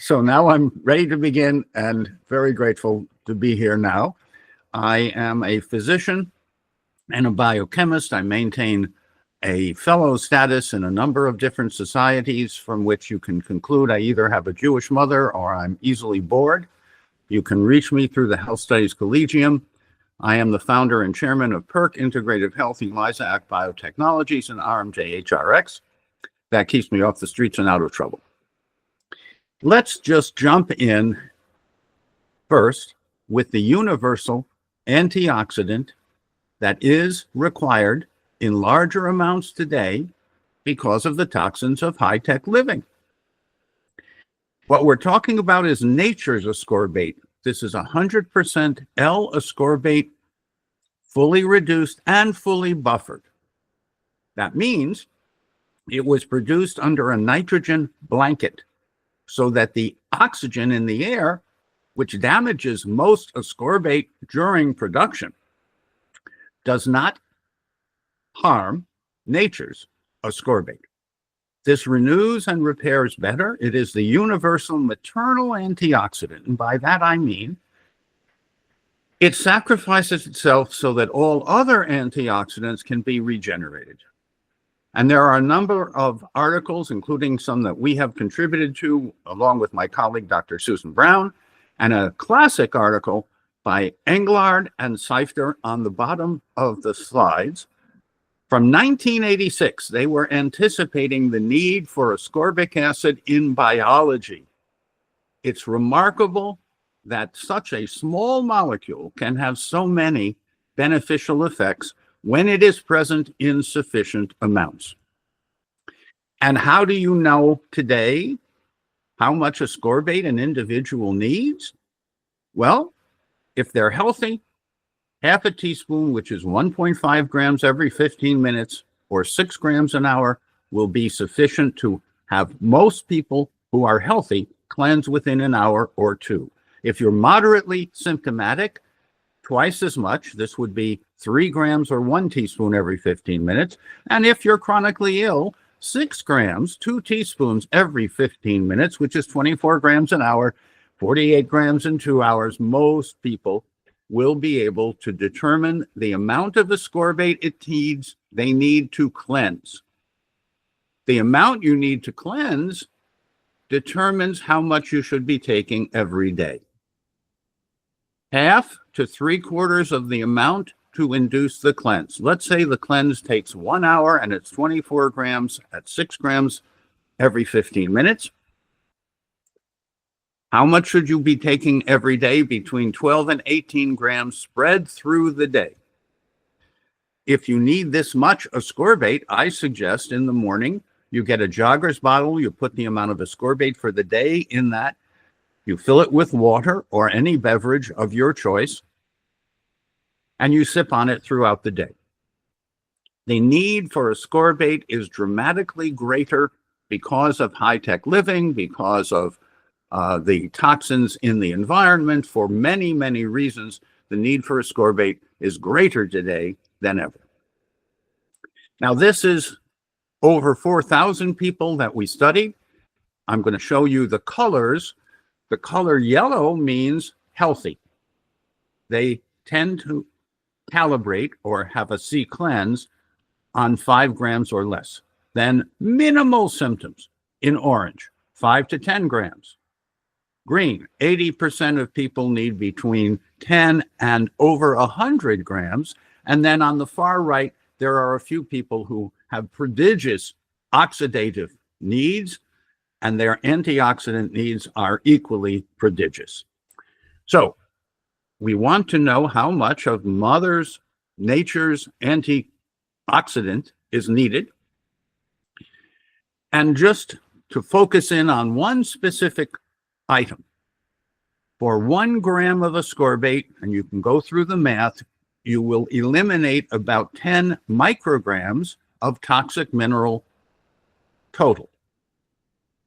So now I'm ready to begin and very grateful to be here now. I am a physician and a biochemist. I maintain a fellow status in a number of different societies from which you can conclude I either have a Jewish mother or I'm easily bored. You can reach me through the Health Studies Collegium. I am the founder and chairman of PERC, Integrative Health ELISA Act Biotechnologies, and RMJHRX. That keeps me off the streets and out of trouble. Let's just jump in first with the universal antioxidant that is required in larger amounts today because of the toxins of high-tech living. What we're talking about is nature's ascorbate. This is 100% L-ascorbate, fully reduced and fully buffered. That means it was produced under a nitrogen blanket, so that the oxygen in the air, which damages most ascorbate during production, does not harm nature's ascorbate. This renews and repairs better. It is the universal maternal antioxidant. And by that I mean it sacrifices itself so that all other antioxidants can be regenerated. And there are a number of articles, including some that we have contributed to, along with my colleague, Dr. Susan Brown, and a classic article by Englard and Seifter on the bottom of the slides. From 1986, they were anticipating the need for ascorbic acid in biology. It's remarkable that such a small molecule can have so many beneficial effects when it is present in sufficient amounts. And how do you know today how much ascorbate an individual needs? Well, if they're healthy, half a teaspoon, which is 1.5 grams every 15 minutes, or 6 grams an hour, will be sufficient to have most people who are healthy cleanse within an hour or two. If you're moderately symptomatic, twice as much. This would be 3 grams or 1 teaspoon every 15 minutes. And if you're chronically ill, 6 grams, 2 teaspoons every 15 minutes, which is 24 grams an hour, 48 grams in 2 hours. Most people will be able to determine the amount of ascorbate they need to cleanse. The amount you need to cleanse determines how much you should be taking every day. Half to 3/4 of the amount to induce the cleanse. Let's say the cleanse takes 1 hour and it's 24 grams at 6 grams every 15 minutes. How much should you be taking every day? Between 12 and 18 grams spread through the day. If you need this much ascorbate, I suggest in the morning you get a jogger's bottle, you put the amount of ascorbate for the day in that, you fill it with water or any beverage of your choice, and you sip on it throughout the day. The need for ascorbate is dramatically greater because of high-tech living, because of the toxins in the environment. For many, many reasons, the need for ascorbate is greater today than ever. Now, this is over 4,000 people that we studied. I'm going to show you the colors. The color yellow means healthy. They tend to calibrate or have a C cleanse on 5 grams or less. Then minimal symptoms in orange, 5 to 10 grams. Green, 80% of people need between 10 and over 100 grams. And then on the far right, there are a few people who have prodigious oxidative needs, and their antioxidant needs are equally prodigious. So we want to know how much of nature's antioxidant is needed. And just to focus in on one specific item, for 1 gram of ascorbate, and you can go through the math, you will eliminate about 10 micrograms of toxic mineral total.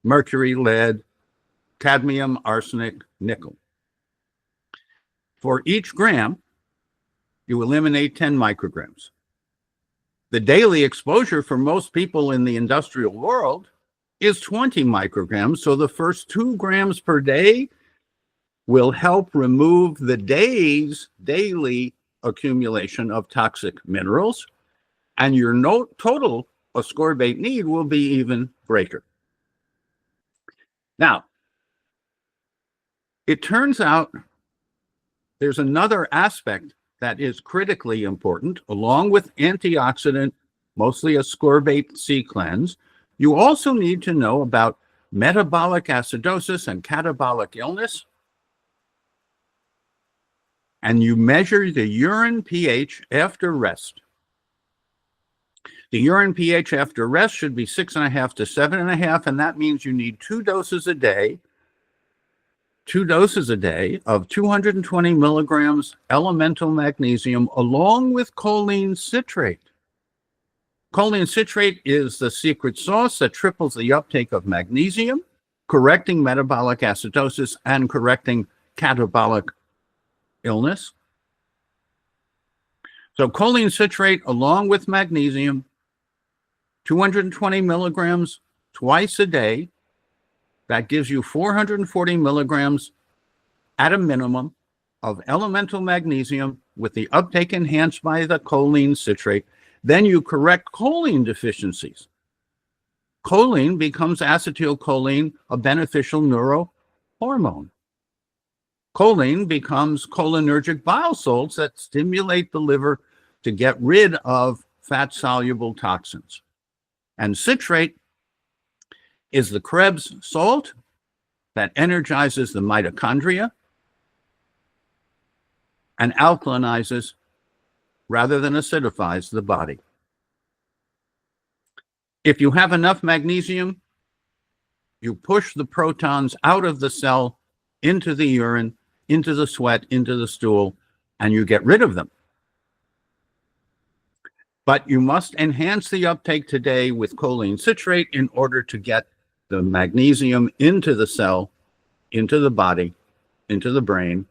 Mercury, lead, cadmium, arsenic, nickel. For each gram, you eliminate 10 micrograms. The daily exposure for most people in the industrial world is 20 micrograms. So the first 2 grams per day will help remove the daily accumulation of toxic minerals, and your total ascorbate need will be even greater. Now, it turns out there's another aspect that is critically important, along with antioxidant, mostly ascorbate C cleanse. You also need to know about metabolic acidosis and catabolic illness. And you measure the urine pH after rest. The urine pH after rest should be 6.5 to 7.5, and that means you need 2 doses a day. 2 doses a day of 220 milligrams elemental magnesium along with choline citrate. Choline citrate is the secret sauce that triples the uptake of magnesium, correcting metabolic acidosis and correcting catabolic illness. So choline citrate along with magnesium, 220 milligrams twice a day. That gives you 440 milligrams at a minimum of elemental magnesium with the uptake enhanced by the choline citrate. Then you correct choline deficiencies. Choline becomes acetylcholine, a beneficial neurohormone. Choline becomes cholinergic bile salts that stimulate the liver to get rid of fat-soluble toxins. And citrate is the Krebs salt that energizes the mitochondria and alkalinizes rather than acidifies the body. If you have enough magnesium, you push the protons out of the cell into the urine, into the sweat, into the stool, and you get rid of them. But you must enhance the uptake today with choline citrate in order to get the magnesium into the cell, into the body, into the brain,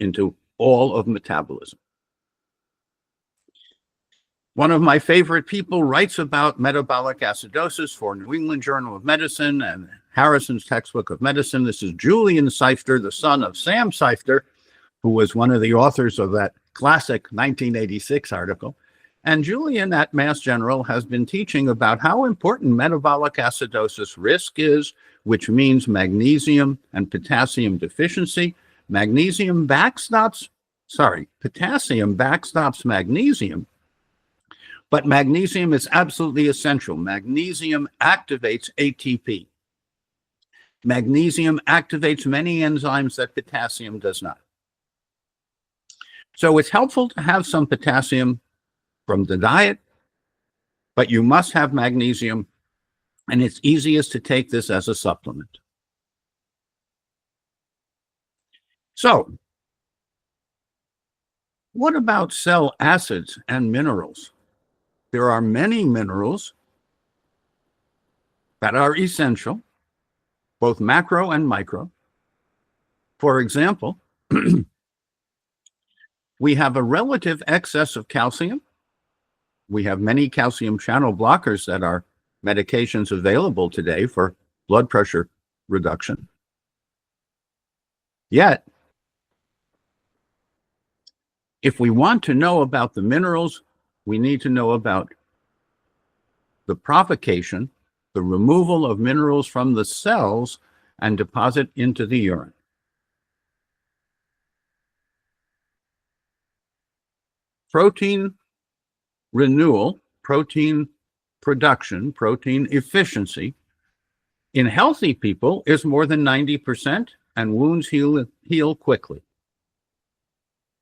into all of metabolism. One of my favorite people writes about metabolic acidosis for New England Journal of Medicine and Harrison's Textbook of Medicine. This is Julian Seifter, the son of Sam Seifter, who was one of the authors of that classic 1986 article. And Julian at Mass General has been teaching about how important metabolic acidosis risk is, which means magnesium and potassium deficiency. Potassium backstops magnesium, but magnesium is absolutely essential. Magnesium activates ATP. Magnesium activates many enzymes that potassium does not. So it's helpful to have some potassium from the diet, but you must have magnesium, and it's easiest to take this as a supplement. So, what about cell acids and minerals? There are many minerals that are essential, both macro and micro. For example, we have a relative excess of calcium. We have many calcium channel blockers that are medications available today for blood pressure reduction. Yet, if we want to know about the minerals, we need to know about the provocation, the removal of minerals from the cells and deposit into the urine. Protein renewal, protein production, protein efficiency in healthy people is more than 90%, and wounds heal quickly.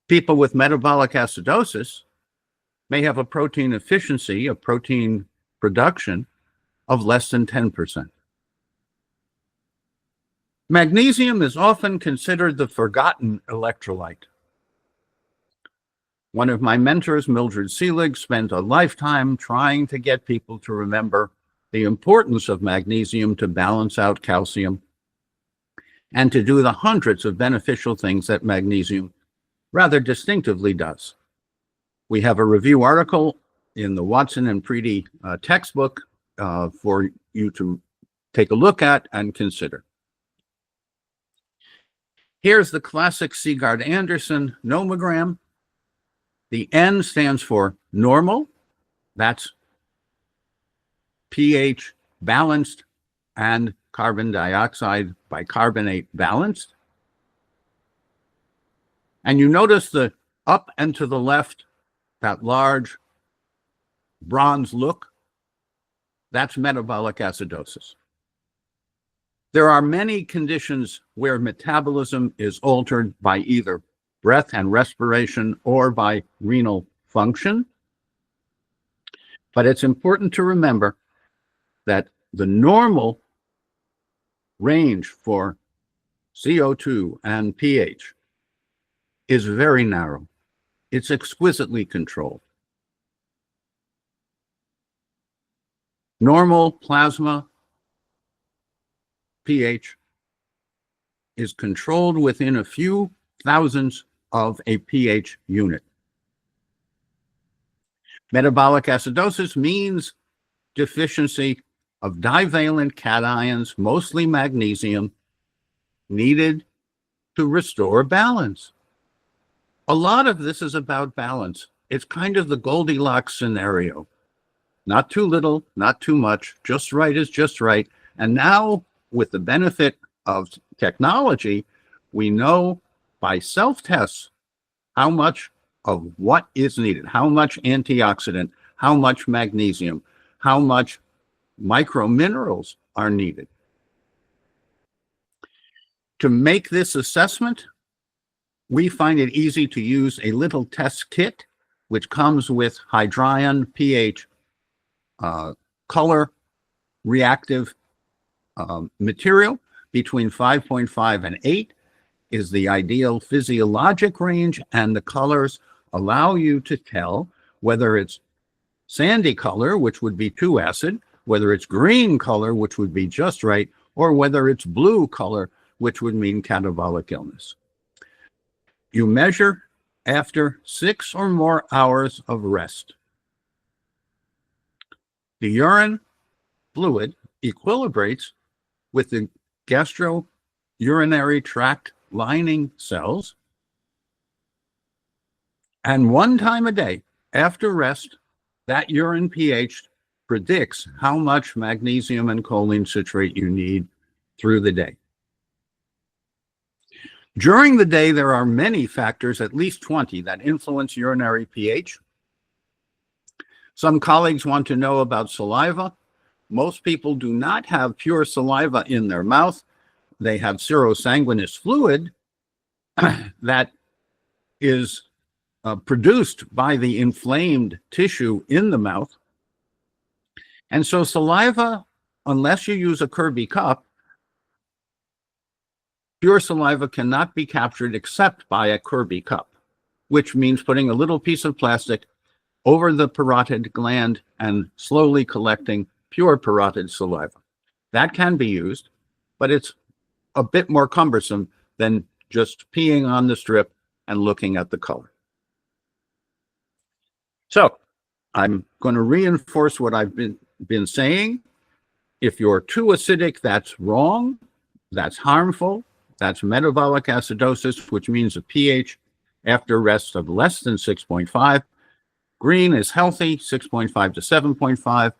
People with metabolic acidosis may have a protein efficiency, a protein production of less than 10%. Magnesium is often considered the forgotten electrolyte. One of my mentors, Mildred Seelig, spent a lifetime trying to get people to remember the importance of magnesium to balance out calcium and to do the hundreds of beneficial things that magnesium rather distinctively does. We have a review article in the Watson and Preedy textbook for you to take a look at and consider. Here's the classic Seagard-Anderson nomogram. The N stands for normal. That's pH balanced and carbon dioxide bicarbonate balanced. And you notice the up and to the left, that large bronze look, that's metabolic acidosis. There are many conditions where metabolism is altered by either breath and respiration or by renal function. But it's important to remember that the normal range for CO2 and pH is very narrow. It's exquisitely controlled. Normal plasma pH is controlled within a few thousandths of a pH unit. Metabolic acidosis means deficiency of divalent cations, mostly magnesium, needed to restore balance. A lot of this is about balance. It's kind of the Goldilocks scenario. Not too little, not too much, just right is just right. And now, with the benefit of technology, we know by self-tests how much of what is needed, how much antioxidant, how much magnesium, how much microminerals are needed. To make this assessment, we find it easy to use a little test kit, which comes with Hydrion pH color reactive material. Between 5.5 and 8 is the ideal physiologic range, and the colors allow you to tell whether it's sandy color, which would be too acid, whether it's green color, which would be just right, or whether it's blue color, which would mean catabolic illness. You measure after 6 or more hours of rest. The urine fluid equilibrates with the gastrourinary tract lining cells, and one time a day after rest, that urine pH predicts how much magnesium and choline citrate you need through the day. During the day, there are many factors, at least 20, that influence urinary pH. Some colleagues want to know about saliva. Most people do not have pure saliva in their mouth. They have serosanguinous fluid that is produced by the inflamed tissue in the mouth. And so saliva, unless you use a Kirby cup, pure saliva cannot be captured except by a Kirby cup, which means putting a little piece of plastic over the parotid gland and slowly collecting pure parotid saliva. That can be used, but it's a bit more cumbersome than just peeing on the strip and looking at the color. So I'm going to reinforce what I've been saying. If you're too acidic, that's wrong. That's harmful. That's metabolic acidosis, which means a pH after rest of less than 6.5. Green is healthy, 6.5 to 7.5.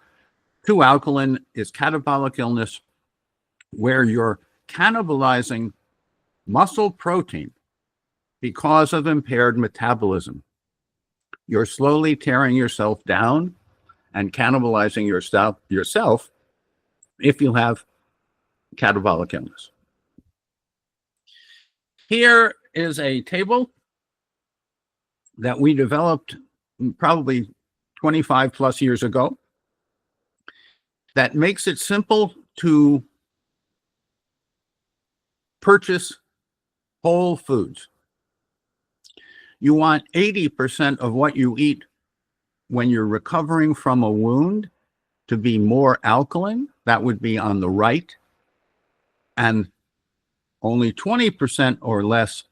Too alkaline is catabolic illness, where you're cannibalizing muscle protein because of impaired metabolism. You're slowly tearing yourself down and cannibalizing yourself if you have catabolic illness. Here is a table that we developed probably 25 plus years ago that makes it simple to purchase whole foods. You want 80% of what you eat when you're recovering from a wound to be more alkaline. That would be on the right. And only 20% or less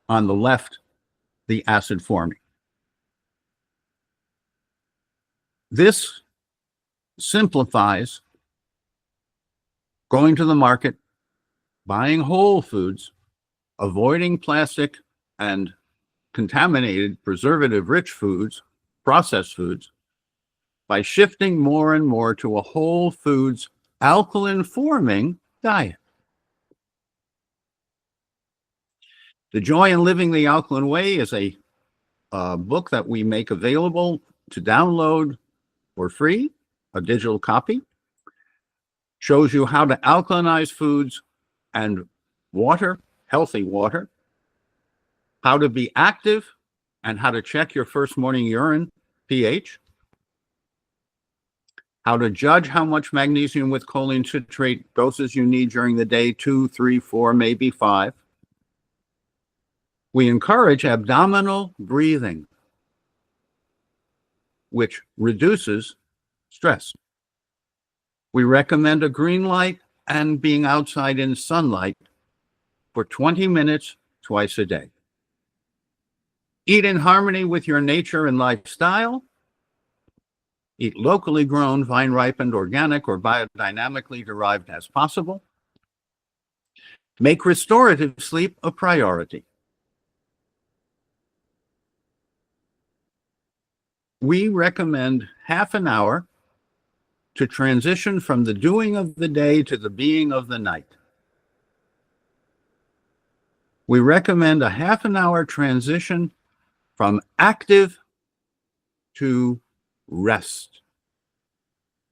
on the left, the acid forming. This simplifies going to the market, buying whole foods, avoiding plastic and contaminated, preservative-rich foods, processed foods, by shifting more and more to a whole foods, alkaline-forming diet. The Joy in Living the Alkaline Way is a book that we make available to download for free, a digital copy. Shows you how to alkalinize foods and water, healthy water, how to be active, and how to check your first morning urine pH, how to judge how much magnesium with choline citrate doses you need during the day, 2, 3, 4, maybe 5. We encourage abdominal breathing, which reduces stress. We recommend a green light and being outside in sunlight for 20 minutes twice a day. Eat in harmony with your nature and lifestyle. Eat locally grown, vine-ripened, organic, or biodynamically derived as possible. Make restorative sleep a priority. We recommend half an hour to transition from the doing of the day to the being of the night. We recommend a half an hour transition from active to rest.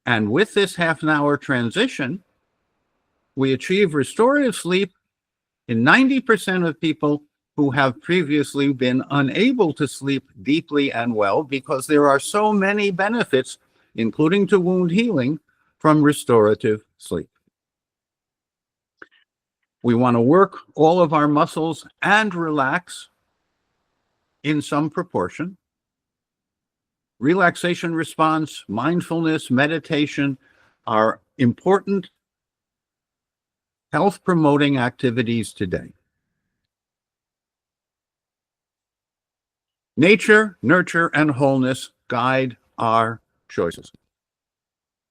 And with this half an hour transition, we achieve restorative sleep in 90% of people who have previously been unable to sleep deeply and well, because there are so many benefits, including to wound healing, from restorative sleep. We want to work all of our muscles and relax in some proportion. Relaxation response, mindfulness, meditation are important health-promoting activities today. Nature, nurture, and wholeness guide our choices.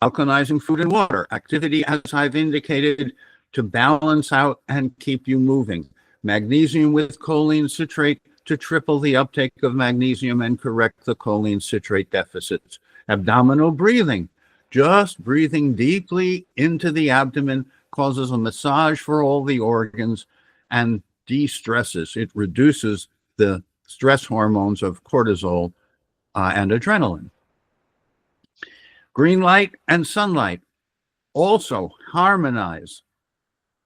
Alkalinizing food and water, activity, as I've indicated, to balance out and keep you moving. Magnesium with choline citrate to triple the uptake of magnesium and correct the choline citrate deficits. Abdominal breathing, just breathing deeply into the abdomen, causes a massage for all the organs and de-stresses. It reduces the stress hormones of cortisol and adrenaline. Green light and sunlight also harmonize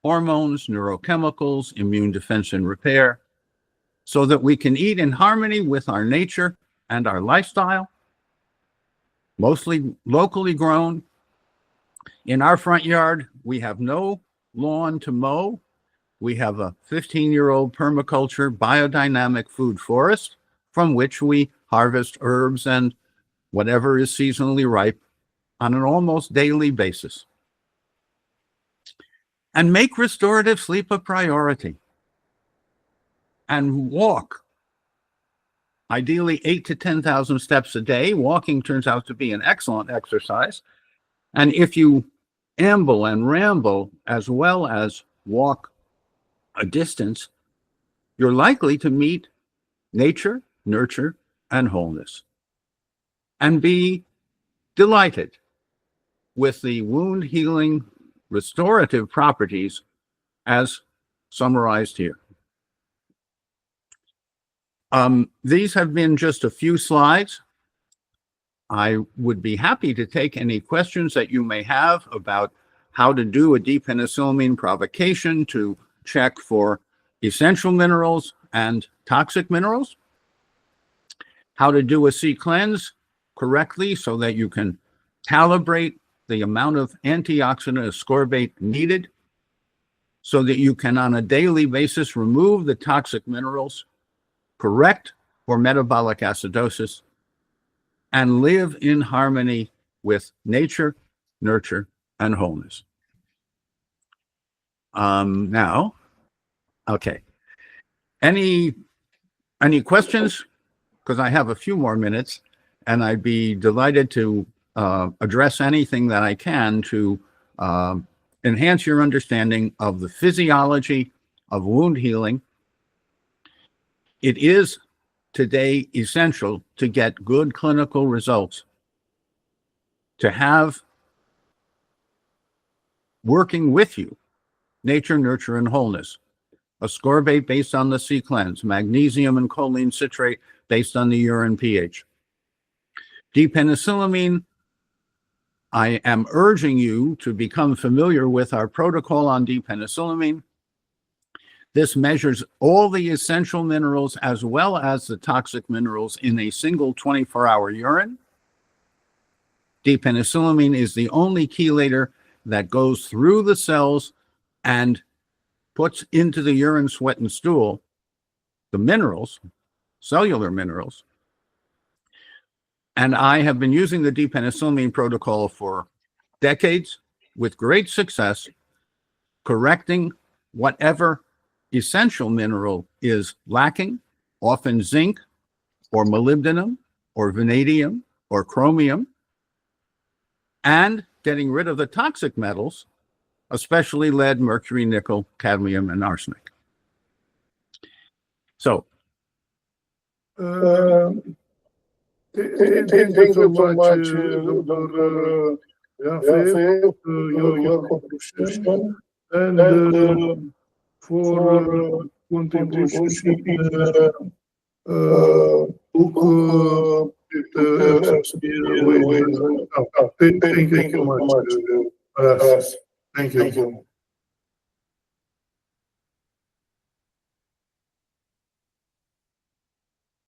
hormones, neurochemicals, immune defense and repair, so that we can eat in harmony with our nature and our lifestyle, mostly locally grown. In our front yard, we have no lawn to mow. We have a 15-year-old permaculture biodynamic food forest from which we harvest herbs and whatever is seasonally ripe on an almost daily basis. And make restorative sleep a priority. And walk, ideally 8,000 to 10,000 steps a day. Walking turns out to be an excellent exercise. And if you amble and ramble as well as walk a distance, you're likely to meet nature, nurture, and wholeness, and be delighted with the wound healing restorative properties as summarized here. These have been just a few slides. I would be happy to take any questions that you may have about how to do a depenicillamine provocation to check for essential minerals and toxic minerals, how to do a C cleanse correctly so that you can calibrate the amount of antioxidant ascorbate needed so that you can on a daily basis remove the toxic minerals, correct for metabolic acidosis, and live in harmony with nature, nurture, and wholeness. Now, okay. Any questions? Because I have a few more minutes, and I'd be delighted to address anything that I can to enhance your understanding of the physiology of wound healing. It is today essential to get good clinical results, to have working with you nature, nurture, and wholeness. Ascorbate based on the C-cleanse, magnesium and choline citrate based on the urine pH. D-penicillamine, I am urging you to become familiar with our protocol on D-penicillamine. This measures all the essential minerals as well as the toxic minerals in a single 24-hour urine. D-penicillamine is the only chelator that goes through the cells and puts into the urine, sweat, and stool the minerals, cellular minerals. And I have been using the D-penicillamine protocol for decades with great success, correcting whatever essential mineral is lacking, often zinc or molybdenum or vanadium or chromium, and getting rid of the toxic metals, especially lead, mercury, nickel, cadmium, and arsenic. So, thank you so much, Dr. Jaffe, your contribution and for contribution book with thank you so much. Thank you.